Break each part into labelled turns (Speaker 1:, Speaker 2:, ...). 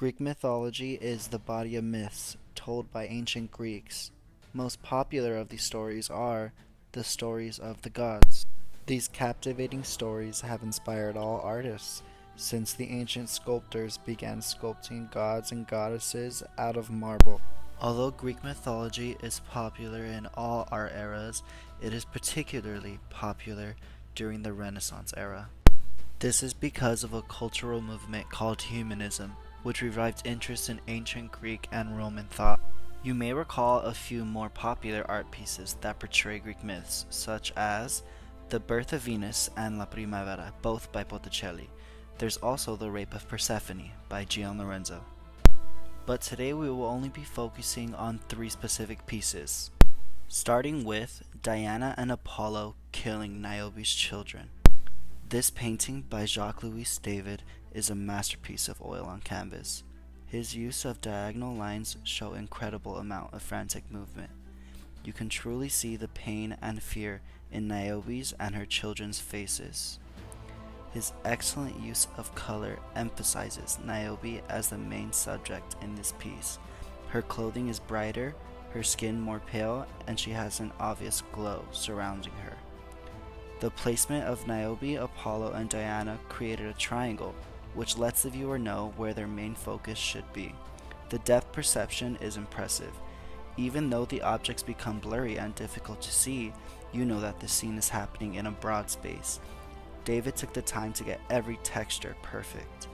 Speaker 1: Greek mythology is the body of myths told by ancient Greeks. Most popular of these stories are the stories of the gods. These captivating stories have inspired all artists since the ancient sculptors began sculpting gods and goddesses out of marble. Although Greek mythology is popular in all art eras, it is particularly popular during the Renaissance era. This is because of a cultural movement called humanism, which revived interest in ancient Greek and Roman thought. You may recall a few more popular art pieces that portray Greek myths, such as The Birth of Venus and La Primavera, both by Botticelli. There's also The Rape of Persephone by Gian Lorenzo. But today we will only be focusing on three specific pieces, starting with Diana and Apollo killing Niobe's children. This painting by Jacques-Louis David is a masterpiece of oil on canvas. His use of diagonal lines show incredible amount of frantic movement. You can truly see the pain and fear in Niobe's and her children's faces. His excellent use of color emphasizes Niobe as the main subject in this piece. Her clothing is brighter, her skin more pale, and she has an obvious glow surrounding her. The placement of Niobe, Apollo, and Diana created a triangle, which lets the viewer know where their main focus should be. The depth perception is impressive. Even though the objects become blurry and difficult to see, you know that the scene is happening in a broad space. David took the time to get every texture perfect.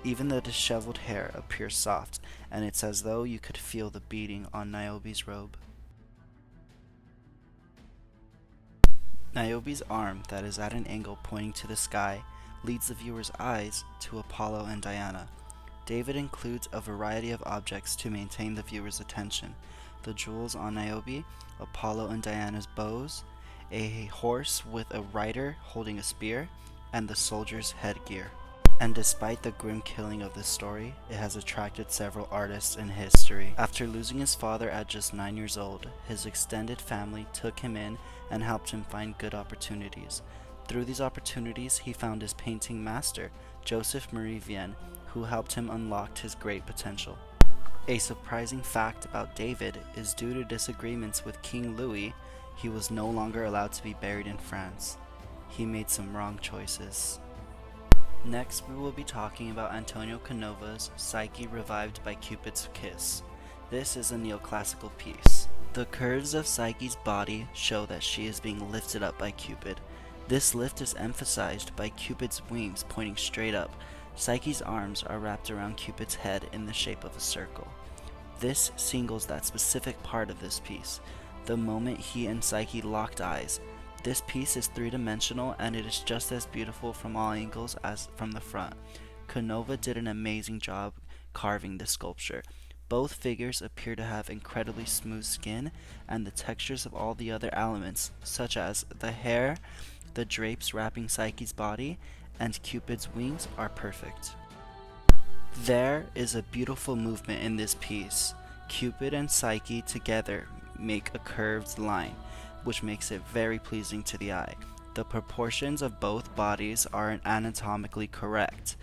Speaker 1: Even the disheveled hair appears soft, and it's as though you could feel the beating on Niobe's robe. Niobe's arm that is at an angle pointing to the sky leads the viewer's eyes to Apollo and Diana. David includes a variety of objects to maintain the viewer's attention. The jewels on Niobe, Apollo and Diana's bows, a horse with a rider holding a spear, and the soldier's headgear. And despite the grim killing of this story, it has attracted several artists in history. After losing his father at just 9 years old, his extended family took him in and helped him find good opportunities. Through these opportunities, he found his painting master, Joseph Marie Vienne, who helped him unlock his great potential. A surprising fact about David is due to disagreements with King Louis, he was no longer allowed to be buried in France. He made some wrong choices. Next, we will be talking about Antonio Canova's Psyche Revived by Cupid's Kiss. This is a neoclassical piece. The curves of Psyche's body show that she is being lifted up by Cupid. This lift is emphasized by Cupid's wings pointing straight up. Psyche's arms are wrapped around Cupid's head in the shape of a circle. This singles that specific part of this piece, the moment he and Psyche locked eyes. This piece is three-dimensional and it is just as beautiful from all angles as from the front. Canova did an amazing job carving this sculpture. Both figures appear to have incredibly smooth skin, and the textures of all the other elements, such as the hair, the drapes wrapping Psyche's body, and Cupid's wings, are perfect. There is a beautiful movement in this piece. Cupid and Psyche together make a curved line, which makes it very pleasing to the eye. The proportions of both bodies are anatomically correct,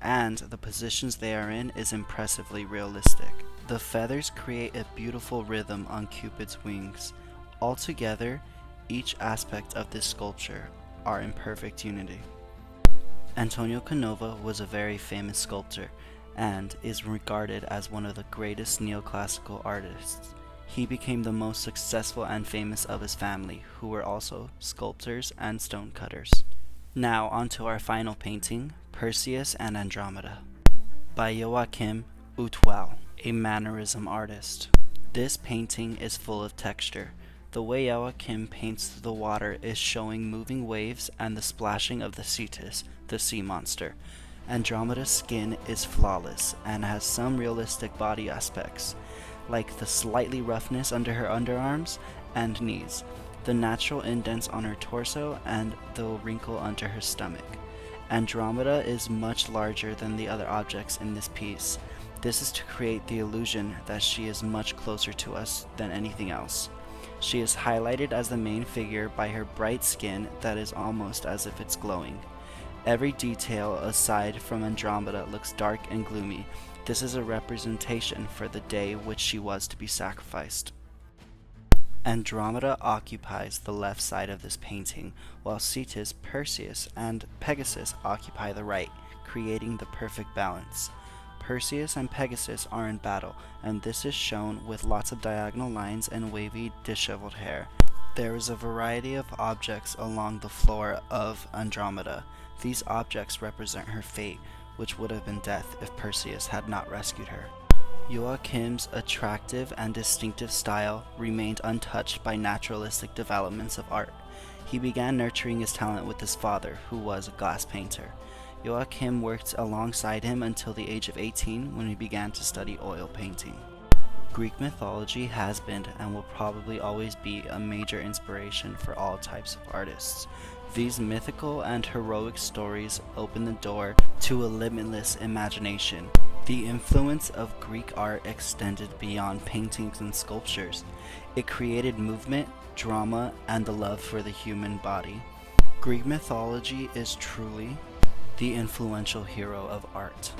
Speaker 1: and the positions they are in is impressively realistic. The feathers create a beautiful rhythm on Cupid's wings. Altogether, each aspect of this sculpture are in perfect unity. Antonio Canova was a very famous sculptor and is regarded as one of the greatest neoclassical artists. He became the most successful and famous of his family, who were also sculptors and stonecutters. Now onto our final painting, Perseus and Andromeda, by Joachim Outwell, a mannerism artist. This painting is full of texture. The way Joachim paints the water is showing moving waves and the splashing of the Cetus, the sea monster. Andromeda's skin is flawless and has some realistic body aspects, like the slightly roughness under her underarms and knees, the natural indents on her torso, and the wrinkle under her stomach. Andromeda is much larger than the other objects in this piece. This is to create the illusion that she is much closer to us than anything else. She is highlighted as the main figure by her bright skin that is almost as if it's glowing. Every detail aside from Andromeda looks dark and gloomy. This is a representation for the day which she was to be sacrificed. Andromeda occupies the left side of this painting, while Cetus, Perseus, and Pegasus occupy the right, creating the perfect balance. Perseus and Pegasus are in battle, and this is shown with lots of diagonal lines and wavy, disheveled hair. There is a variety of objects along the floor of Andromeda. These objects represent her fate, which would have been death if Perseus had not rescued her. Joachim's attractive and distinctive style remained untouched by naturalistic developments of art. He began nurturing his talent with his father, who was a glass painter. Joachim worked alongside him until the age of 18, when he began to study oil painting. Greek mythology has been and will probably always be a major inspiration for all types of artists. These mythical and heroic stories open the door to a limitless imagination. The influence of Greek art extended beyond paintings and sculptures. It created movement, drama, and the love for the human body. Greek mythology is truly the influential hero of art.